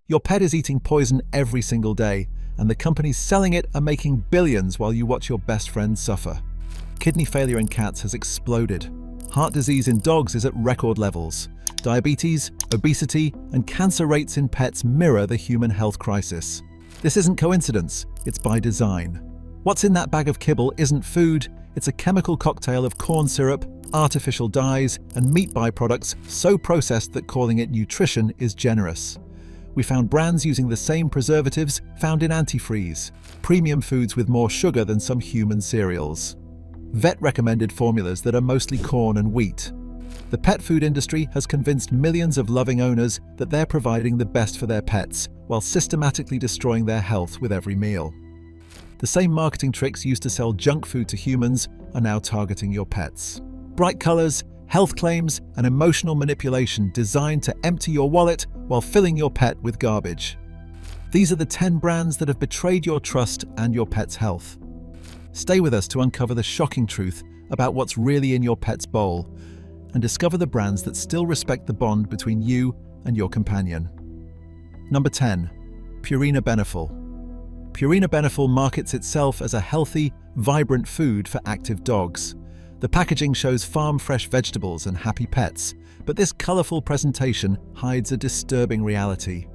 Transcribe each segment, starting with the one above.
Your pet is eating poison every single day, and the companies selling it are making billions while you watch your best friend suffer. Kidney failure in cats has exploded. Heart disease in dogs is at record levels. Diabetes, obesity, and cancer rates in pets mirror the human health crisis. This isn't coincidence, it's by design. What's in that bag of kibble isn't food, it's a chemical cocktail of corn syrup, artificial dyes, and meat byproducts so processed that calling it nutrition is generous. We found brands using the same preservatives found in antifreeze, premium foods with more sugar than some human cereals. Vet-recommended formulas that are mostly corn and wheat. The pet food industry has convinced millions of loving owners that they're providing the best for their pets, while systematically destroying their health with every meal. The same marketing tricks used to sell junk food to humans are now targeting your pets. Bright colors, health claims, and emotional manipulation designed to empty your wallet while filling your pet with garbage. These are the 10 brands that have betrayed your trust and your pet's health. Stay with us to uncover the shocking truth about what's really in your pet's bowl and discover the brands that still respect the bond between you and your companion. Number 10. Purina Beneful. Purina Beneful markets itself as a healthy, vibrant food for active dogs. The packaging shows farm-fresh vegetables and happy pets, but this colorful presentation hides a disturbing reality.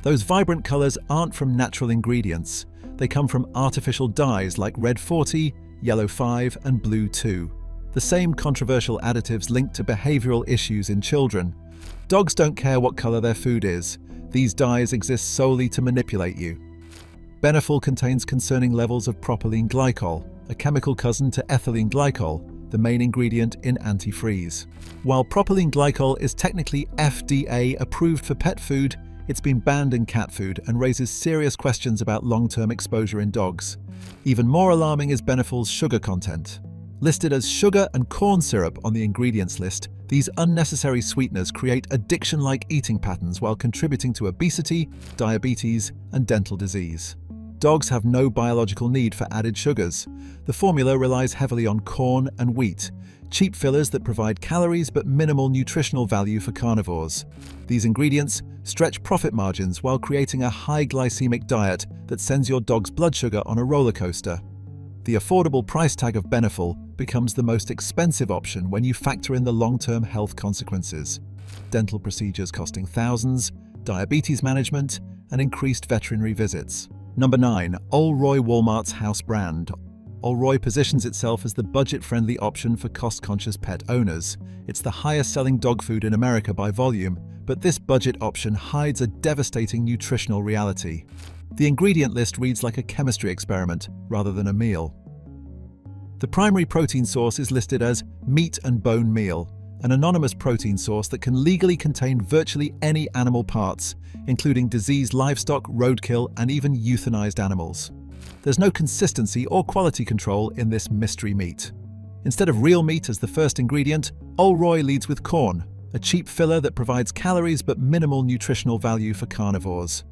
Those vibrant colors aren't from natural ingredients. They come from artificial dyes like red 40, yellow 5, and blue 2. The same controversial additives linked to behavioral issues in children. Dogs don't care what color their food is. These dyes exist solely to manipulate you. Beneful contains concerning levels of propylene glycol, a chemical cousin to ethylene glycol, the main ingredient in antifreeze. While propylene glycol is technically FDA approved for pet food, it's been banned in cat food and raises serious questions about long-term exposure in dogs. Even more alarming is Beneful's sugar content. Listed as sugar and corn syrup on the ingredients list, these unnecessary sweeteners create addiction-like eating patterns while contributing to obesity, diabetes, and dental disease. Dogs have no biological need for added sugars. The formula relies heavily on corn and wheat, cheap fillers that provide calories but minimal nutritional value for carnivores. These ingredients stretch profit margins while creating a high glycemic diet that sends your dog's blood sugar on a roller coaster. The affordable price tag of Beneful becomes the most expensive option when you factor in the long-term health consequences. Dental procedures costing thousands, diabetes management, and increased veterinary visits. Number 9. Ol Roy, Walmart's house brand. Ol Roy positions itself as the budget-friendly option for cost-conscious pet owners. It's the highest-selling dog food in America by volume, but this budget option hides a devastating nutritional reality. The ingredient list reads like a chemistry experiment rather than a meal. The primary protein source is listed as meat and bone meal, an anonymous protein source that can legally contain virtually any animal parts, including diseased livestock, roadkill, and even euthanized animals. There's no consistency or quality control in this mystery meat. Instead of real meat as the first ingredient, Ol Roy leads with corn, a cheap filler that provides calories but minimal nutritional value for carnivores.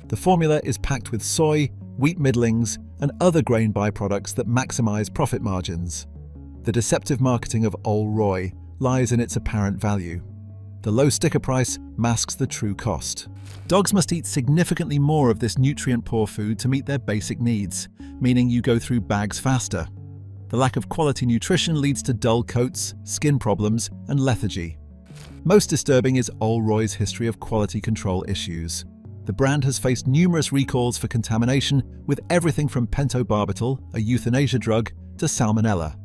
The formula is packed with soy, wheat middlings, and other grain byproducts that maximize profit margins. The deceptive marketing of Ol Roy lies in its apparent value. The low sticker price masks the true cost. Dogs must eat significantly more of this nutrient-poor food to meet their basic needs, meaning you go through bags faster. The lack of quality nutrition leads to dull coats, skin problems, and lethargy. Most disturbing is Ol Roy's history of quality control issues. The brand has faced numerous recalls for contamination, with everything from pentobarbital, a euthanasia drug, to salmonella.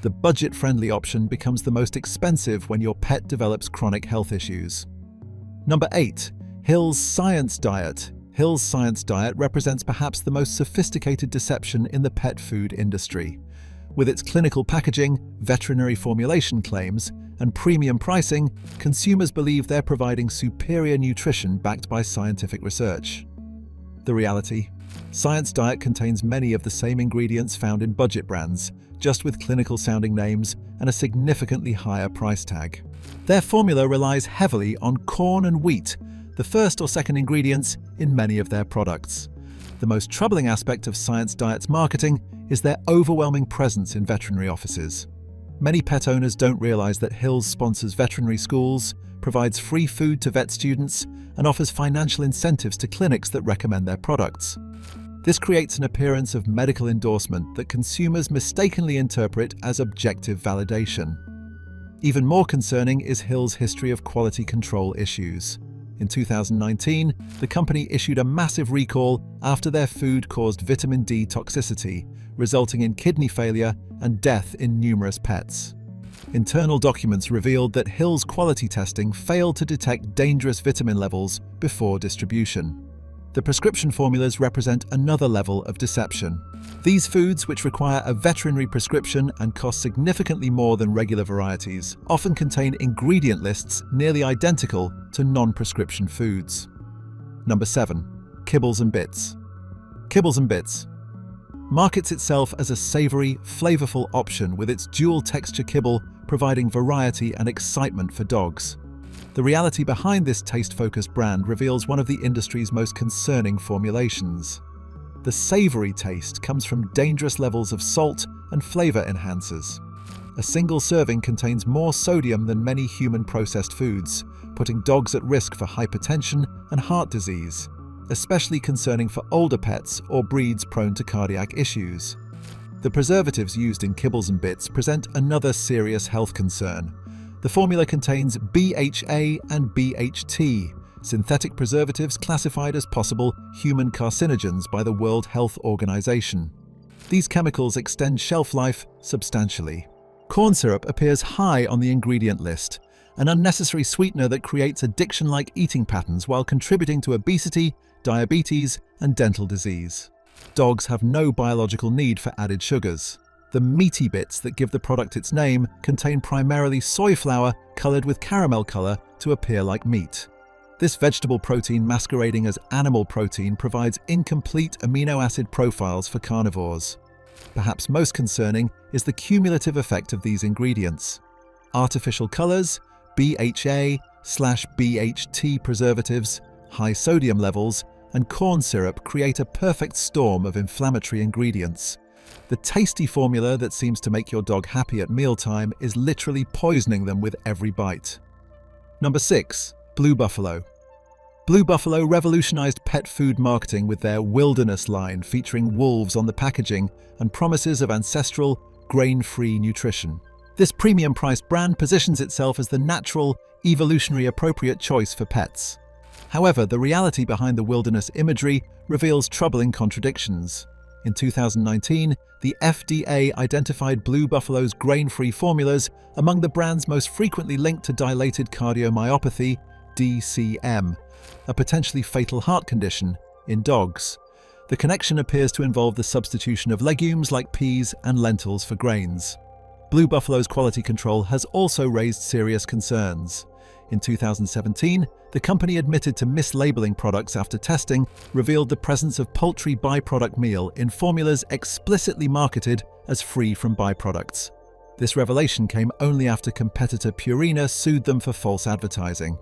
The budget-friendly option becomes the most expensive when your pet develops chronic health issues. Number 8. Hill's Science Diet. Hill's Science Diet represents perhaps the most sophisticated deception in the pet food industry. With its clinical packaging, veterinary formulation claims, and premium pricing, consumers believe they're providing superior nutrition backed by scientific research. The reality? Science Diet contains many of the same ingredients found in budget brands, just with clinical-sounding names and a significantly higher price tag. Their formula relies heavily on corn and wheat, the first or second ingredients in many of their products. The most troubling aspect of Science Diet's marketing is their overwhelming presence in veterinary offices. Many pet owners don't realize that Hills sponsors veterinary schools, provides free food to vet students, and offers financial incentives to clinics that recommend their products. This creates an appearance of medical endorsement that consumers mistakenly interpret as objective validation. Even more concerning is Hills' history of quality control issues. In 2019, the company issued a massive recall after their food caused vitamin D toxicity, resulting in kidney failure and death in numerous pets. Internal documents revealed that Hills' quality testing failed to detect dangerous vitamin levels before distribution. The prescription formulas represent another level of deception. These foods, which require a veterinary prescription and cost significantly more than regular varieties, often contain ingredient lists nearly identical to non-prescription foods. Number 7. Kibbles and Bits. Kibbles and Bits markets itself as a savory, flavorful option with its dual-texture kibble providing variety and excitement for dogs. The reality behind this taste-focused brand reveals one of the industry's most concerning formulations. The savory taste comes from dangerous levels of salt and flavor enhancers. A single serving contains more sodium than many human processed foods, putting dogs at risk for hypertension and heart disease, especially concerning for older pets or breeds prone to cardiac issues. The preservatives used in Kibbles and Bits present another serious health concern. The formula contains BHA and BHT, synthetic preservatives classified as possible human carcinogens by the World Health Organization. These chemicals extend shelf life substantially. Corn syrup appears high on the ingredient list, an unnecessary sweetener that creates addiction-like eating patterns while contributing to obesity, diabetes, and dental disease. Dogs have no biological need for added sugars. The meaty bits that give the product its name contain primarily soy flour colored with caramel color to appear like meat. This vegetable protein masquerading as animal protein provides incomplete amino acid profiles for carnivores. Perhaps most concerning is the cumulative effect of these ingredients. Artificial colors, BHA/BHT preservatives, high sodium levels, and corn syrup create a perfect storm of inflammatory ingredients. The tasty formula that seems to make your dog happy at mealtime is literally poisoning them with every bite. Number 6. Blue Buffalo. Blue Buffalo revolutionized pet food marketing with their Wilderness line featuring wolves on the packaging and promises of ancestral, grain-free nutrition. This premium-priced brand positions itself as the natural, evolutionary appropriate choice for pets. However, the reality behind the Wilderness imagery reveals troubling contradictions. In 2019, the FDA identified Blue Buffalo's grain-free formulas among the brands most frequently linked to dilated cardiomyopathy, DCM, a potentially fatal heart condition, in dogs. The connection appears to involve the substitution of legumes like peas and lentils for grains. Blue Buffalo's quality control has also raised serious concerns. In 2017, the company admitted to mislabeling products after testing revealed the presence of poultry byproduct meal in formulas explicitly marketed as free from byproducts. This revelation came only after competitor Purina sued them for false advertising.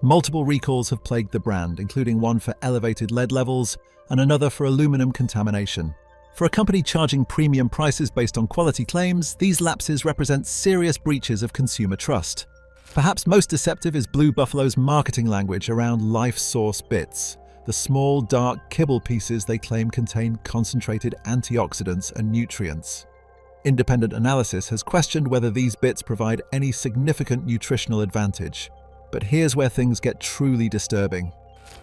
Multiple recalls have plagued the brand, including one for elevated lead levels and another for aluminum contamination. For a company charging premium prices based on quality claims, these lapses represent serious breaches of consumer trust. Perhaps most deceptive is Blue Buffalo's marketing language around Life Source Bits, the small, dark kibble pieces they claim contain concentrated antioxidants and nutrients. Independent analysis has questioned whether these bits provide any significant nutritional advantage. But here's where things get truly disturbing.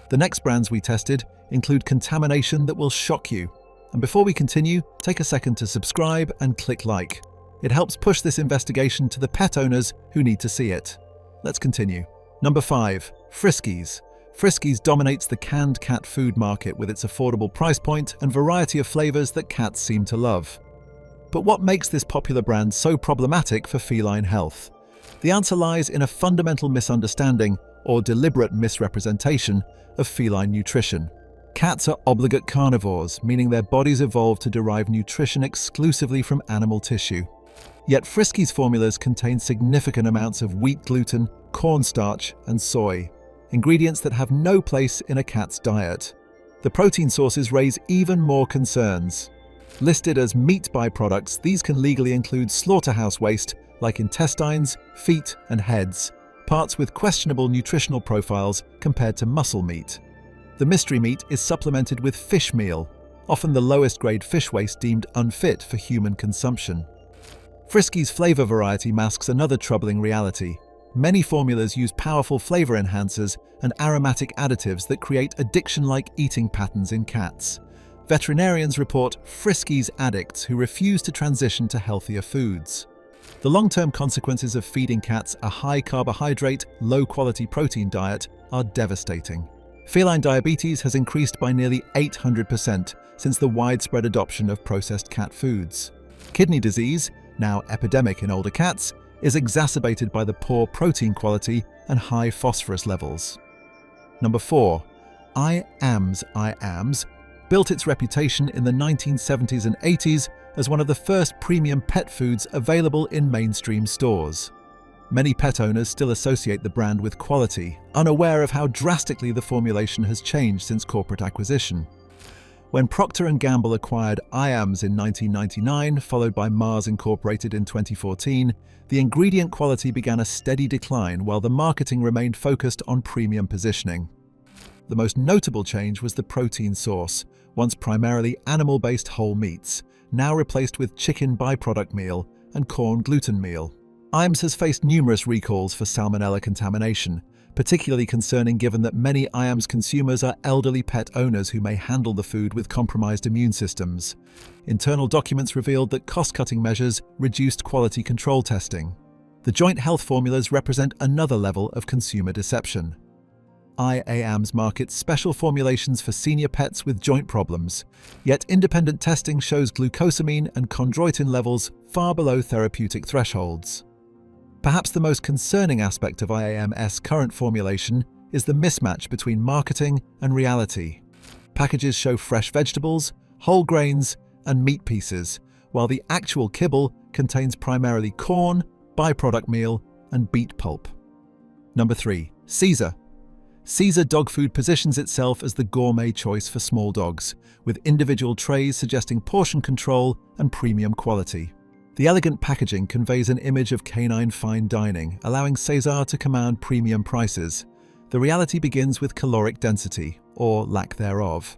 The next brands we tested include contamination that will shock you. And before we continue, take a second to subscribe and click like. It helps push this investigation to the pet owners who need to see it. Let's continue. Number 5. Friskies. Friskies dominates the canned cat food market with its affordable price point and variety of flavors that cats seem to love. But what makes this popular brand so problematic for feline health? The answer lies in a fundamental misunderstanding or deliberate misrepresentation of feline nutrition. Cats are obligate carnivores, meaning their bodies evolved to derive nutrition exclusively from animal tissue. Yet Friskies formulas contain significant amounts of wheat gluten, cornstarch, and soy, ingredients that have no place in a cat's diet. The protein sources raise even more concerns. Listed as meat byproducts, these can legally include slaughterhouse waste like intestines, feet, and heads, parts with questionable nutritional profiles compared to muscle meat. The mystery meat is supplemented with fish meal, often the lowest grade fish waste deemed unfit for human consumption. Friskies flavor variety masks another troubling reality. Many formulas use powerful flavor enhancers and aromatic additives that create addiction-like eating patterns in cats. Veterinarians report Friskies addicts who refuse to transition to healthier foods. The long-term consequences of feeding cats a high-carbohydrate, low-quality protein diet are devastating. Feline diabetes has increased by nearly 800% since the widespread adoption of processed cat foods. Kidney disease, now epidemic in older cats, is exacerbated by the poor protein quality and high phosphorus levels. Number 4. iAMS built its reputation in the 1970s and 80s as one of the first premium pet foods available in mainstream stores. Many pet owners still associate the brand with quality, unaware of how drastically the formulation has changed since corporate acquisition. When Procter & Gamble acquired iAMS in 1999, followed by Mars Incorporated in 2014, the ingredient quality began a steady decline while the marketing remained focused on premium positioning. The most notable change was the protein source, once primarily animal-based whole meats, now replaced with chicken byproduct meal and corn gluten meal. iAMS has faced numerous recalls for salmonella contamination, particularly concerning given that many iAMS consumers are elderly pet owners who may handle the food with compromised immune systems. Internal documents revealed that cost-cutting measures reduced quality control testing. The joint health formulas represent another level of consumer deception. iAMS markets special formulations for senior pets with joint problems, yet independent testing shows glucosamine and chondroitin levels far below therapeutic thresholds. Perhaps the most concerning aspect of iAMS' current formulation is the mismatch between marketing and reality. Packages show fresh vegetables, whole grains, and meat pieces, while the actual kibble contains primarily corn, byproduct meal, and beet pulp. Number 3. Caesar. Caesar dog food positions itself as the gourmet choice for small dogs, with individual trays suggesting portion control and premium quality. The elegant packaging conveys an image of canine fine dining, allowing Caesar to command premium prices. The reality begins with caloric density, or lack thereof.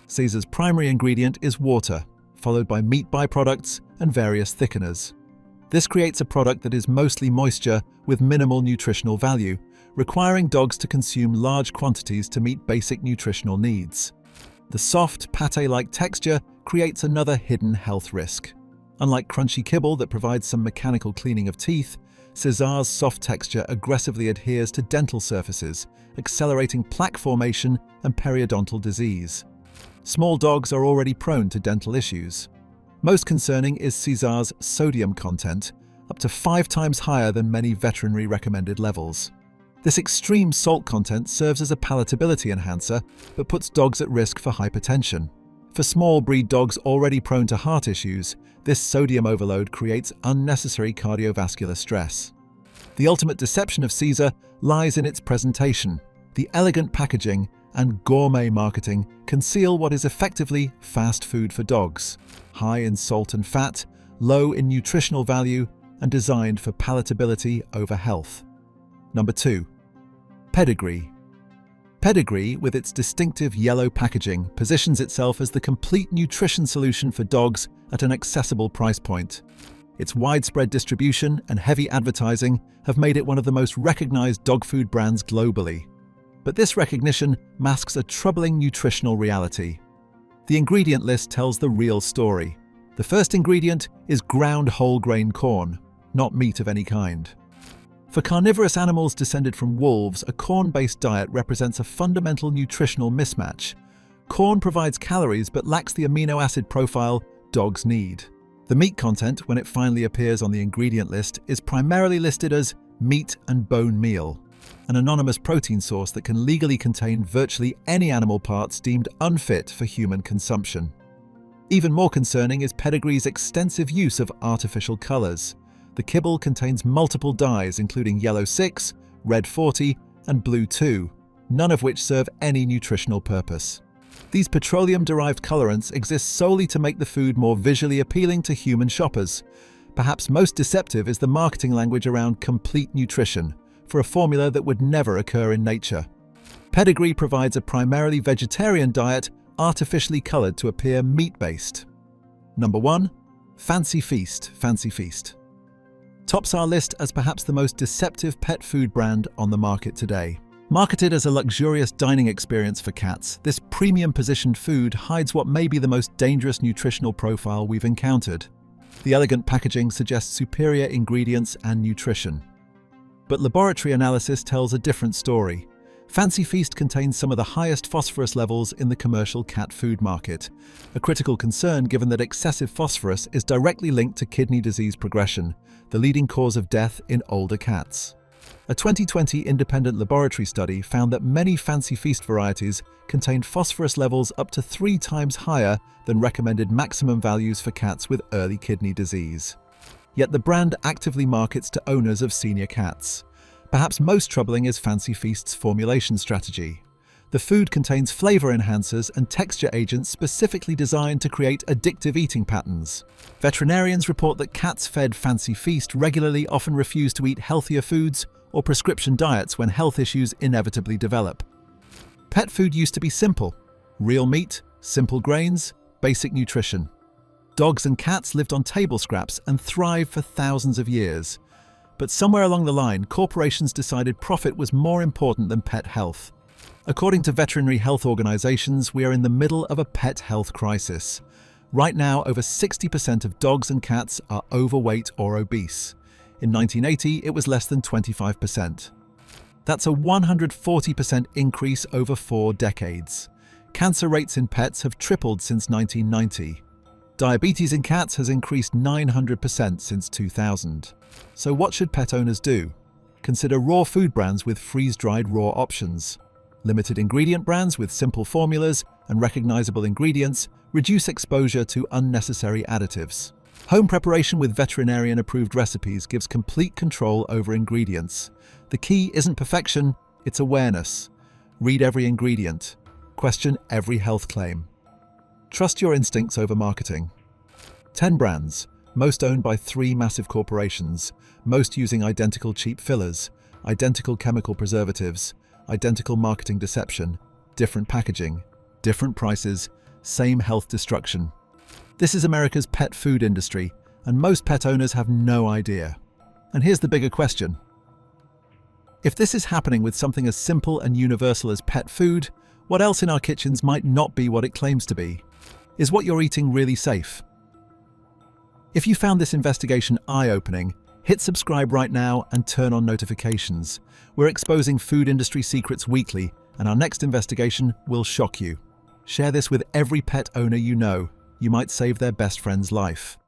Caesar's primary ingredient is water, followed by meat byproducts and various thickeners. This creates a product that is mostly moisture with minimal nutritional value, requiring dogs to consume large quantities to meet basic nutritional needs. The soft, pâté-like texture creates another hidden health risk. Unlike crunchy kibble that provides some mechanical cleaning of teeth, Caesar's soft texture aggressively adheres to dental surfaces, accelerating plaque formation and periodontal disease. Small dogs are already prone to dental issues. Most concerning is Caesar's sodium content, up to 5 times higher than many veterinary recommended levels. This extreme salt content serves as a palatability enhancer, but puts dogs at risk for hypertension. For small breed dogs already prone to heart issues, this sodium overload creates unnecessary cardiovascular stress. The ultimate deception of Caesar lies in its presentation. The elegant packaging and gourmet marketing conceal what is effectively fast food for dogs, high in salt and fat, low in nutritional value, and designed for palatability over health. Number 2. Pedigree. Pedigree, with its distinctive yellow packaging, positions itself as the complete nutrition solution for dogs at an accessible price point. Its widespread distribution and heavy advertising have made it one of the most recognized dog food brands globally. But this recognition masks a troubling nutritional reality. The ingredient list tells the real story. The first ingredient is ground whole grain corn, not meat of any kind. For carnivorous animals descended from wolves, a corn-based diet represents a fundamental nutritional mismatch. Corn provides calories but lacks the amino acid profile dogs need. The meat content, when it finally appears on the ingredient list, is primarily listed as meat and bone meal, an anonymous protein source that can legally contain virtually any animal parts deemed unfit for human consumption. Even more concerning is Pedigree's extensive use of artificial colors. The kibble contains multiple dyes including yellow 6, red 40, and blue 2, none of which serve any nutritional purpose. These petroleum-derived colorants exist solely to make the food more visually appealing to human shoppers. Perhaps most deceptive is the marketing language around complete nutrition, for a formula that would never occur in nature. Pedigree provides a primarily vegetarian diet artificially colored to appear meat-based. Number 1. Fancy Feast. Fancy Feast tops our list as perhaps the most deceptive pet food brand on the market today. Marketed as a luxurious dining experience for cats, this premium-positioned food hides what may be the most dangerous nutritional profile we've encountered. The elegant packaging suggests superior ingredients and nutrition. But laboratory analysis tells a different story. Fancy Feast contains some of the highest phosphorus levels in the commercial cat food market, a critical concern given that excessive phosphorus is directly linked to kidney disease progression, the leading cause of death in older cats. A 2020 independent laboratory study found that many Fancy Feast varieties contained phosphorus levels up to 3 times higher than recommended maximum values for cats with early kidney disease. Yet the brand actively markets to owners of senior cats. Perhaps most troubling is Fancy Feast's formulation strategy. The food contains flavor enhancers and texture agents specifically designed to create addictive eating patterns. Veterinarians report that cats fed Fancy Feast regularly often refuse to eat healthier foods or prescription diets when health issues inevitably develop. Pet food used to be simple: real meat, simple grains, basic nutrition. Dogs and cats lived on table scraps and thrived for thousands of years. But somewhere along the line, corporations decided profit was more important than pet health. According to veterinary health organizations, we are in the middle of a pet health crisis. Right now, over 60% of dogs and cats are overweight or obese. In 1980, it was less than 25%. That's a 140% increase over 4 decades. Cancer rates in pets have tripled since 1990. Diabetes in cats has increased 900% since 2000. So what should pet owners do? Consider raw food brands with freeze-dried raw options. Limited ingredient brands with simple formulas and recognizable ingredients reduce exposure to unnecessary additives. Home preparation with veterinarian-approved recipes gives complete control over ingredients. The key isn't perfection, it's awareness. Read every ingredient. Question every health claim. Trust your instincts over marketing. 10 brands, most owned by 3 massive corporations, most using identical cheap fillers, identical chemical preservatives, identical marketing deception, different packaging, different prices, same health destruction. This is America's pet food industry, and most pet owners have no idea. And here's the bigger question. If this is happening with something as simple and universal as pet food, what else in our kitchens might not be what it claims to be? Is what you're eating really safe? If you found this investigation eye-opening, hit subscribe right now and turn on notifications. We're exposing food industry secrets weekly, and our next investigation will shock you. Share this with every pet owner you know. You might save their best friend's life.